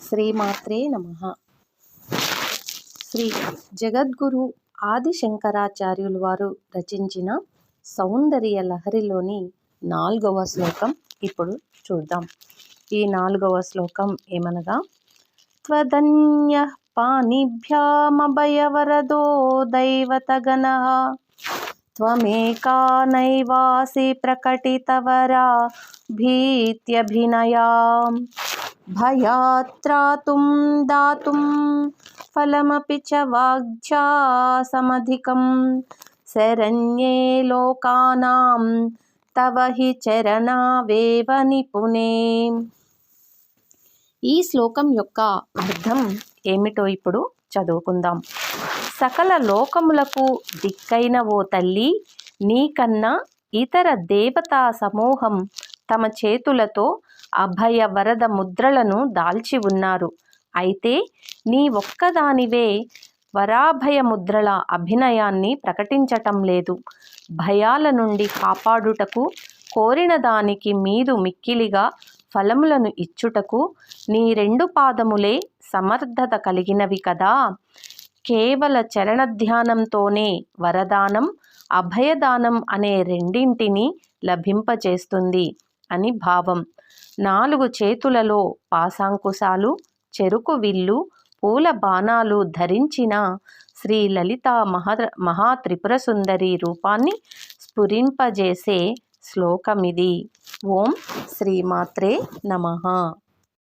శ్రీమాత్రే నమః. శ్రీ జగద్గురు ఆది శంకరాచార్యులు వారు రచించిన సౌందర్య లహరిలోని 4వ శ్లోకం ఇప్పుడు చూద్దాం. ఈ 4వ శ్లోకం ఏమనగా, త్వదన్యః పాణిభ్యామభయవరదో దైవతగణః త్వమేకా నైవాసి ప్రకటితవరా భీత్యభినయా భయాత్రాతుం దాతుం ఫలమపి చ వాగ్ఛా సమధికం శరణ్యే లోకానాం తవ హి చరణావేవ నిపుణే. ఈ శ్లోకం యొక్క అర్థం ఏమిటో ఇప్పుడు చదువుకుందాం. సకల లోకములకు దిక్కైన ఓ తల్లి, నీకన్నా ఇతర దేవతా సమూహం తమ చేతులతో అభయ వరద ముద్రలను దాల్చి ఉన్నారు. అయితే నీ ఒక్కదానివే వరాభయ ముద్రల అభినయాన్ని ప్రకటించటం లేదు. భయాల నుండి కాపాడుటకు, కోరిన దానికి మీదు మిక్కిలిగా ఫలములను ఇచ్చుటకు నీ 2 పాదములే సమర్థత కలిగినవి కదా. కేవల చరణధ్యానంతోనే వరదానం, అభయదానం అనే రెండింటిని లభింపచేస్తుంది అని భావం. 4 చేతులలో పాశాంకుశాలు, చెరుకు విల్లు, పూల బాణాలు ధరించిన శ్రీ లలితా మహాత్రిపురసుందరి రూపాన్ని స్ఫురింపజేసే శ్లోకమిది. ఓం శ్రీమాత్రే నమః.